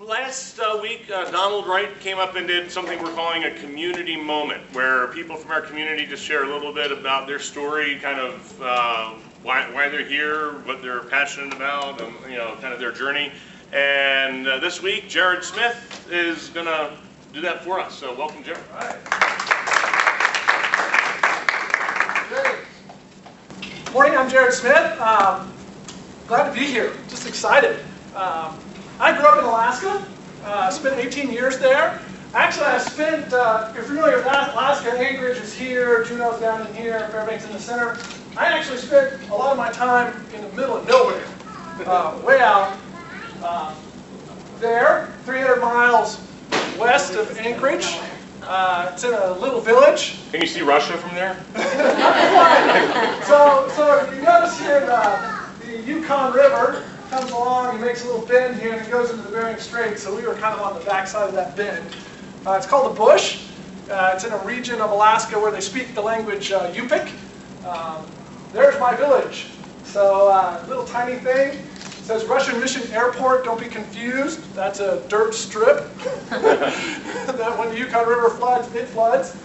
Last week, Donald Wright came up and did something we're calling a community moment, where people from our community just share a little bit about their story, kind of why they're here, what they're passionate about, and kind of their journey. And this week, Jerard Smith is going to do that for us. So welcome, Jerard. All right. Great. Morning, I'm Jerard Smith. Glad to be here. Just excited. I grew up in Alaska. Spent 18 years there. Actually, I spent, if you're familiar with Alaska, Anchorage is here, Juneau's down in here, Fairbanks in the center. I actually spent a lot of my time in the middle of nowhere, way out there, 300 miles west of Anchorage. It's in a little village. Can you see Russia from there? So you notice here the Yukon River comes along and makes a little bend here and it goes into the Bering Strait, so we were kind of on the backside of that bend. It's called the Bush. It's in a region of Alaska where they speak the language Yupik. There's my village. So little tiny thing. It says Russian Mission Airport, don't be confused. That's a dirt strip that when the Yukon River floods, it floods.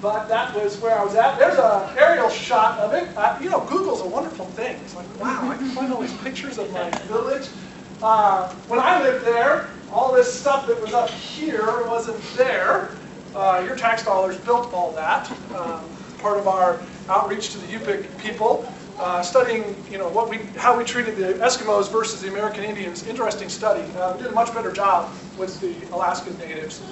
But that was where I was at. There's an aerial shot of it. Google's a wonderful thing. It's like, wow, I can find all these pictures of my village. When I lived there, all this stuff that was up here wasn't there. Your tax dollars built all that. Part of our outreach to the Yupik people, studying, how we treated the Eskimos versus the American Indians. Interesting study. We did a much better job with the Alaskan natives.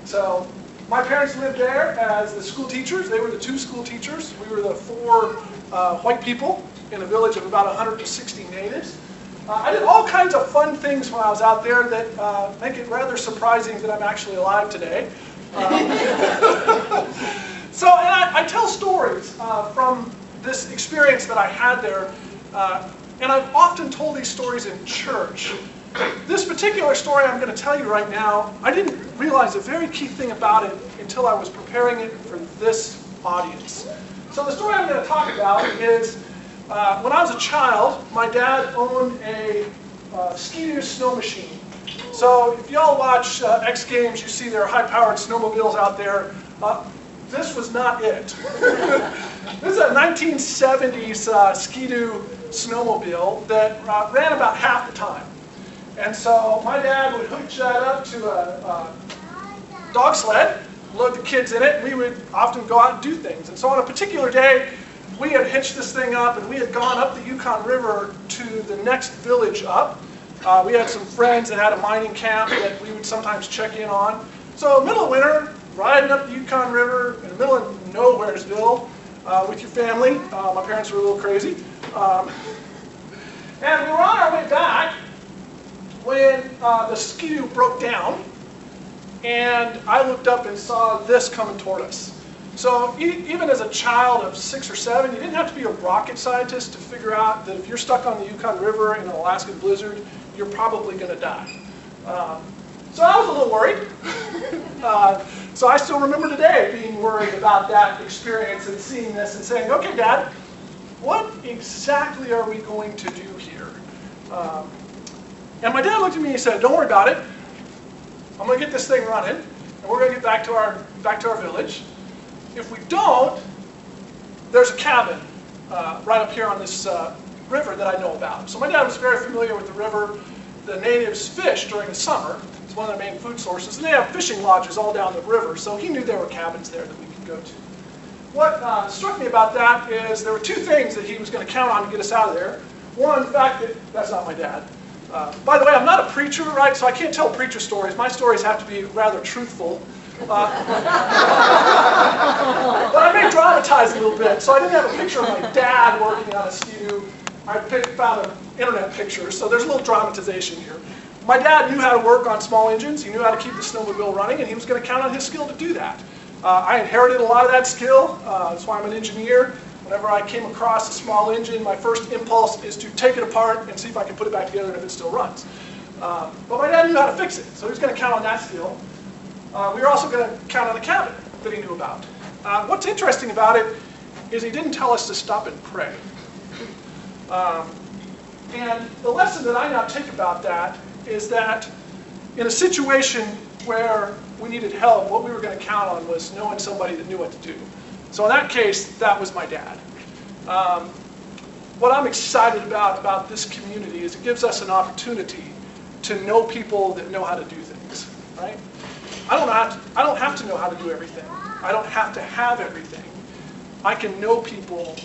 So my parents lived there as the school teachers. They were the two school teachers. We were the four white people in a village of about 160 natives. I did all kinds of fun things when I was out there that make it rather surprising that I'm actually alive today. And I tell stories from this experience that I had there, and I've often told these stories in church. This particular story I'm going to tell you right now, I didn't realize a very key thing about it until I was preparing it for this audience. So the story I'm going to talk about is when I was a child, my dad owned a Ski-Doo snow machine. So if y'all watch X Games, you see there are high-powered snowmobiles out there. This was not it. This is a 1970s Ski-Doo snowmobile that ran about half the time. And so my dad would hook that up to a dog sled, load the kids in it, and we would often go out and do things. And so on a particular day, we had hitched this thing up and we had gone up the Yukon River to the next village up. We had some friends that had a mining camp that we would sometimes check in on. So middle of winter, riding up the Yukon River in the middle of Nowheresville with your family. My parents were a little crazy. And we were on our way back when the Ski-Doo broke down, and I looked up and saw this coming toward us. So even as a child of 6 or 7, you didn't have to be a rocket scientist to figure out that if you're stuck on the Yukon River in an Alaskan blizzard, you're probably going to die. So I was a little worried. So I still remember today being worried about that experience and seeing this and saying, okay, Dad, what exactly are we going to do here? And my dad looked at me and he said, don't worry about it. I'm going to get this thing running, and we're going to get back to our village. If we don't, there's a cabin right up here on this river that I know about. So my dad was very familiar with the river. The natives fish during the summer. It's one of their main food sources. And they have fishing lodges all down the river, so he knew there were cabins there that we could go to. What struck me about that is there were two things that he was going to count on to get us out of there. One, the fact that that's not my dad. By the way, I'm not a preacher, right? So I can't tell preacher stories. My stories have to be rather truthful. But I may dramatize a little bit. So I didn't have a picture of my dad working on a Ski-Doo. I found an internet picture, so there's a little dramatization here. My dad knew how to work on small engines. He knew how to keep the snowmobile running, and he was going to count on his skill to do that. I inherited a lot of that skill. That's why I'm an engineer. Whenever I came across a small engine, my first impulse is to take it apart and see if I can put it back together and if it still runs. But my dad knew how to fix it, so he was going to count on that skill. We were also going to count on the cabin that he knew about. What's interesting about it is he didn't tell us to stop and pray. And the lesson that I now take about that is that in a situation where we needed help, what we were going to count on was knowing somebody that knew what to do. So in that case, that was my dad. What I'm excited about this community is it gives us an opportunity to know people that know how to do things, right? I don't have to know how to do everything. I don't have to have everything. I can know people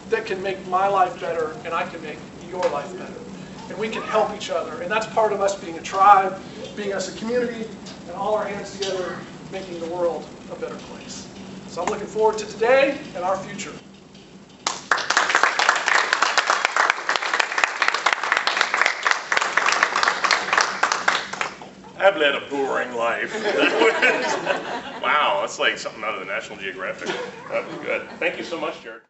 that can make my life better, and I can make your life better. And we can help each other. And that's part of us being a tribe, being us a community, and all our hands together, making the world a better place. So I'm looking forward to today and our future. I've led a boring life. Wow, that's like something out of the National Geographic. That was good. Thank you so much, Jerard.